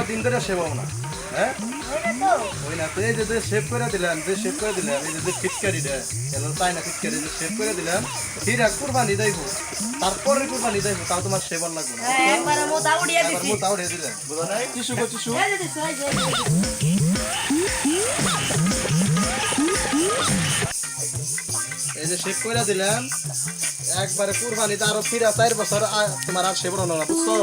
দিন ধরে সেব না হ্যাঁ ওই না তো এই যে শেভ করে দিলাম এই যে ফিটকারি দেয় চাই না ফিটকারি যে শেভ করে দিলাম হিরা কুরবানি দেবো তারপরে কুরবানি দেবো তাও তোমার সেবার লাগবে না একবারে মোটা উড়িয়ে দিছি মোটা উড়িয়ে দিলে বুঝো না টিস্যু গো টিস্যু এই যে শেভ করে দিলাম একবারে কুরবানিতে আরো ফিরা 4 বছর তোমার আর সেবর না বুঝছো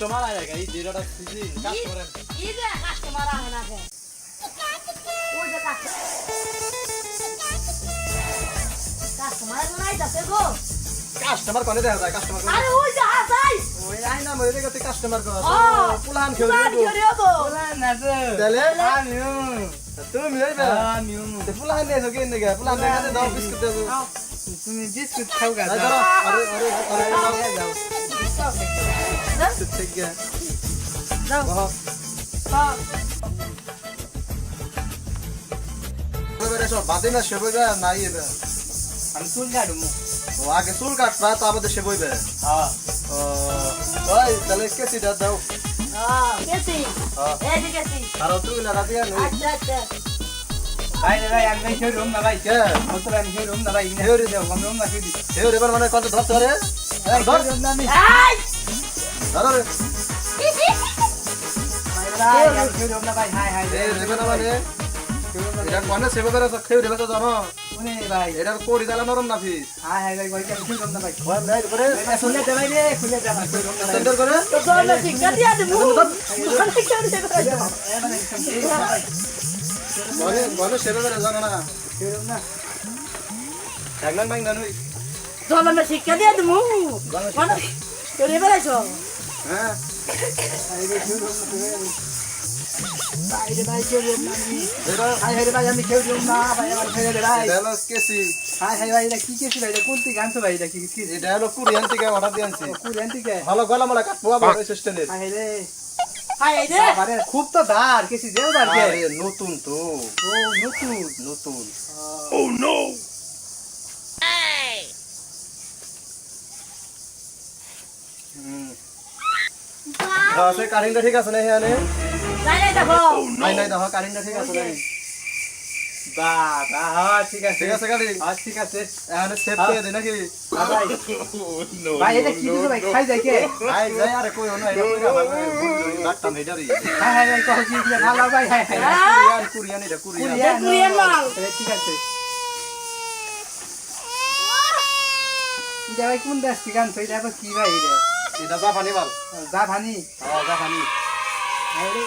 কাস্টমার আয়েগা এই যেটা সিজন কাস্টমার এই যে কাস্টমার আহে না কে ওই যে কাস্টমার নাই যাচ্ছে গো কাস্টমার কোনে দেখা যায় কাস্টমার আরে ওই যে আসাই ওই আই না মরে গেছে কাস্টমার কো পুলান পুলান খেলবো পুলান না তো তাহলে আমিও তুমি হইবে আমিও তে পুলান নে তো কেন গা পুলান নে কাছে দাও বিস্কুট দাও তুমি বিস্কুট খাও গা যাও আরে যাও ঠিক আছে যাও হ্যাঁ বলে সব বাদে না সেবইবে নাই এটা আমি চুল কাটবো ও আগে চুল কাটবা তারপরে সেবইবে হ্যাঁ ওই তাহলে কেসিটা দাও কেসি এই যে কেসি আর তুই না রাতিয়া নই আচ্ছা আচ্ছা ভাই আমি খেয়ে রুম না ভাই কে মতলব আমি খেয়ে রুম না ভাই হেরে দাও আমি রুম না খেয়ে দি হেরে এবার মানে কত ধরছ রে ধর রুম না আমি এই ধর রে ভাই আমি খেয়ে রুম না ভাই হাই হাই এই রে না মানে এটা কোনে সেবা করে খেয়ে দেবে তো জানো কোনে ভাই এটা কোরি দালা নরম না ফিস হাই হাই ভাই কইতে খেয়ে রুম না ভাই কোন নাই করে শুনে দে ভাই রে খুলে দে ভাই সেন্টার করে তো তোমরা শিক্ষা দিয়া দেবো বলে সেবা করে জানো না খেয়ে রুম না একলা মাইন না নই তোমরা শিক্ষা দিয়া দেবো মানে করে বেড়াইছো হ্যাঁ আই রে খেয়ে রুম না বাইরে ভাই কেউ না হাই হাই ভাই আমি কেউ না ভাই আমার ফেলে দে ভাই হ্যালো কেসি হাই হাই ভাই এটা কি কেসি ভাই এটা কোনটি গানছো ভাই এটা কি কি এটা হলো কোরিয়ান থেকে অর্ডার দিয়েছি কোরিয়ান থেকে ভালো গলা মালা কাটবো আবার সিস্টেমে হাই রে হাই রে আরে খুব তো দার কেসি দেও বার কে আরে নতুন তো ও নতুন ও নো এই আছে কারিংটা ঠিক আছে না এখানে নাই দেখো নাই দেখো কারিংটা ঠিক আছে নাই বাবা হ্যাঁ ঠিক আছে গাড়ি হ্যাঁ ঠিক আছে এখানে সেভ করে দে নাকি ভাই ভাই এটা কি দিছো ভাই খাই যায় কে খাই যায় আরে কই না এটা কইরা ভাই ডাক্তার মেডারি হ্যাঁ হ্যাঁ ভাই কও কি দিয়া ভালো ভাই হ্যাঁ হ্যাঁ কুরিয়ান এটা কুরিয়ান মাল ঠিক আছে এটা ভাই কোন দেশ থেকে আনছো এটা আবার কি ভাই এটা জাপানি মাল জাপানি হ্যাঁ জাপানি আরে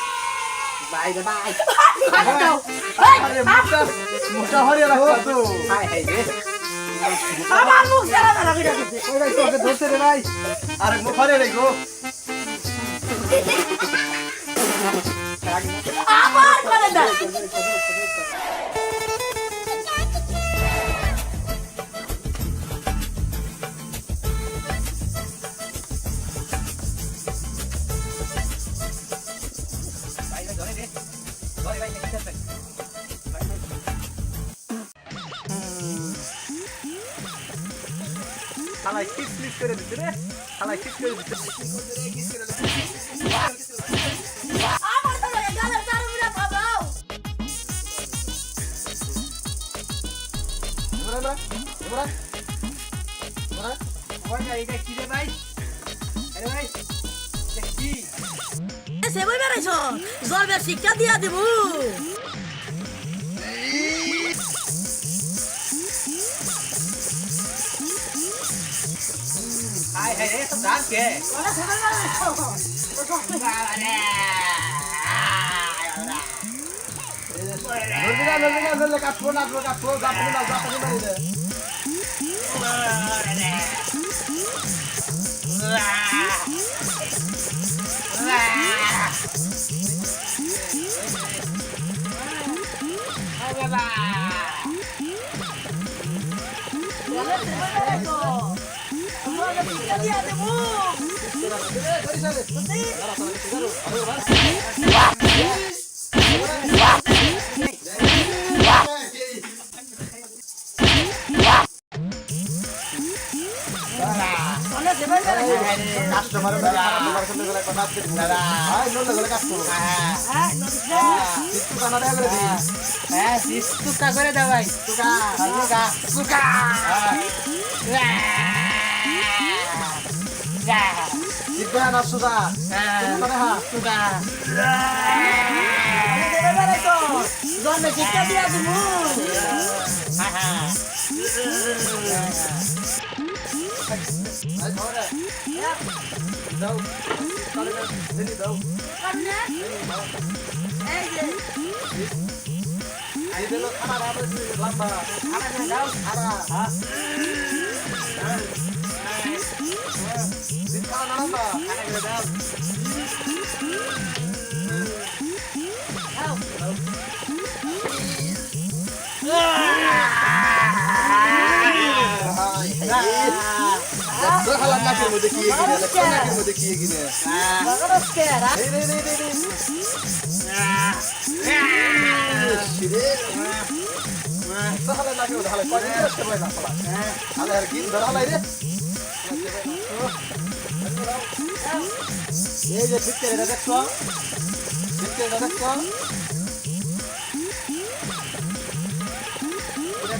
ভাই রে ভাই আরে মোটা হরিয়া রাখো তো হাই হাই রে আমার মুখ জ্বালা জ্বালা করে দিছে ওই ভাই তোকে ধরতে রে ভাই আরে মুখ হরিয়া রাখো আবার করে দাও হালাই কিস করে দিতে রে হালাই কিস করে দিতে আমার তো গালে চার মুড়া খাবাও বড়া ওই না এটা কি রে ভাই আরে ভাই এটা কি সে বই বেরাইছো জলবে শিক্ষা দিয়া দেবো হাই হাই রে তো দাঁত কে ওরা সবাই বেরাইছো নরবিনা কাটবো জাপানি মারি দে শিক্ষা দিয়া দেবো কাস্টমার করে দাও ভাই শিক্ষা দিয়া দেবো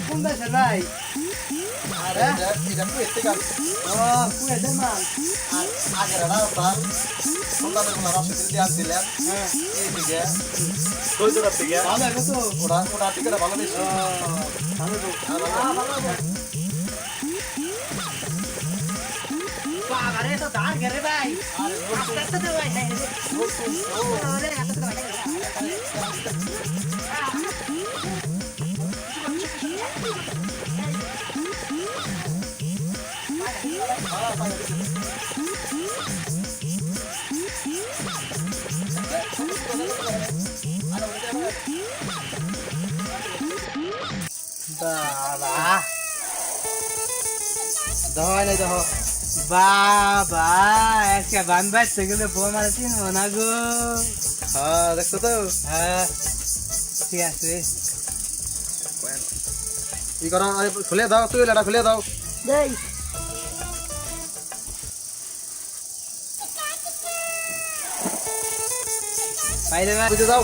কোন দেশের ভাই বাবা আজকে বানবাই সেগুলো ফোন মারছি না গো হ্যাঁ দেখছো তো হ্যাঁ ঠিক আছে ই করো খুলে দাও তুই এটা খুলে দাও দেই বাইরে বুঝে যাও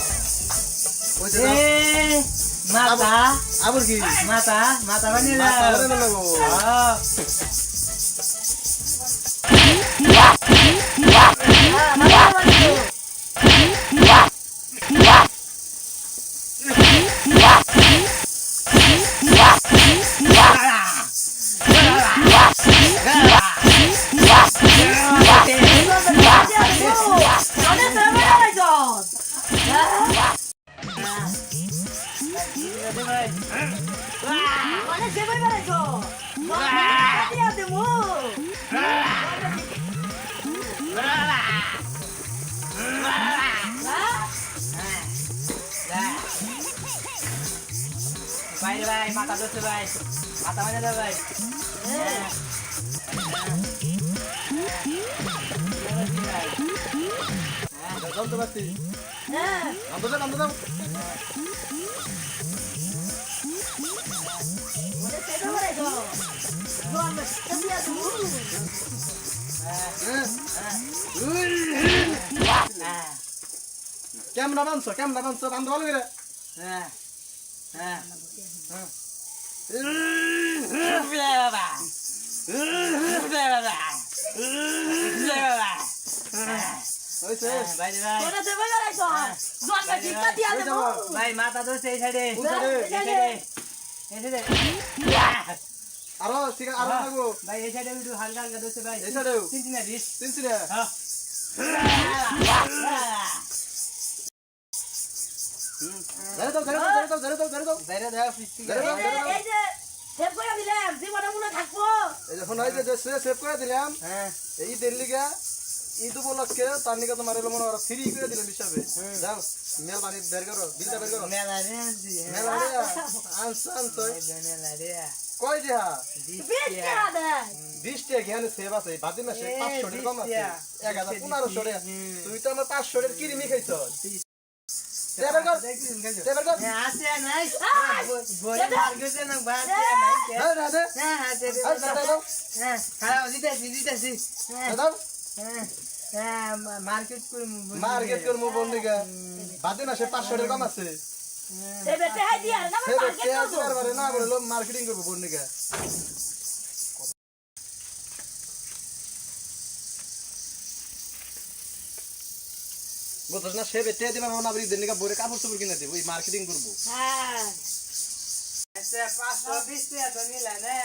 মাতা আবার কি মাতা মাতা বানিয়ে মাথা দাও ধরে নেবো। বাইরে ভাই মাথা ধরছে ভাই মাথা মানে দাও ভাই জানতে পারছি নামতে দাও কেমন নামছো নামতে ভালো করে ভাই মাথা ধরছে এই সাইডে আরো ঠিক আছে আরো লাগবো ভাই এই সাইডে একটু হালকা হালকা ধরছে ভাই এই সাইডেও তিনটা দিস তিনটে ধরে দাও বাইরে দাও ধরে দাও সেভ করে দিলাম জীবনে মনে থাকবো এই যখন হয় যে সেভ করে দিলাম হ্যাঁ এই দিল্লিগা ঈদ উপলক্ষে তার নিকে তোমার এলো মনে হয় ফ্রি করে দিলাম হিসাবে যাও মেল বানি বের করো বিলটা বের করো মেলা রে আনছি মেল বানি আনছো মেলা রে কয় দেহা 20 টাকা দেয় 20 টাকা এখানে সেভ আছে বাদি মাসে 500 টাকা কম আছে 1500 টাকা তুই তো আমার 500 টাকা কিরিমি খাইছ বের কর বের কর আছে নাই বড় মার্কেটে না বাদ নাই হ্যাঁ রাধে হ্যাঁ আছে হ্যাঁ দাও হ্যাঁ খারাপ দিতেছি দাও হ্যাঁ মার্কেট মার্কেট কর মো বন্দিগা বাদি মাসে 500 টাকা কম আছে সেভেতে হাই দিয়া না সে মার্কেট কে করব আছে বারে না বললো মার্কেটিং করব বন্দিগা বুঝছ না সে বেটে দিলাম না বলি দিনকা বরে কাপড় চোপড় কিনে দেব ওই মার্কেটিং করব হ্যাঁ আচ্ছা 520 টাকা তো নিলা না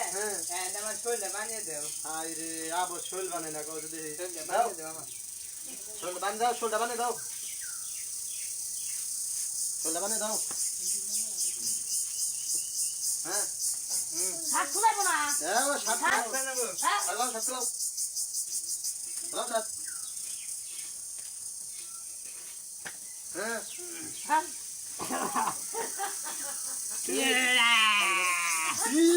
হ্যাঁ আমার শরীরে বানিয়ে দাও আই রে আবো শোল বানাই না কও যদি শরীরে বানিয়ে দাও আমার শোল বান দাও শোলটা বানাই দাও শোলটা বানাই দাও হ্যাঁ হাত খুলাইব না হ্যাঁ ও সাত হ্যাঁ। বানাবো হ্যাঁ আলাম সাত লাও লাও সাত হ্যাঁ হ্যাঁ ই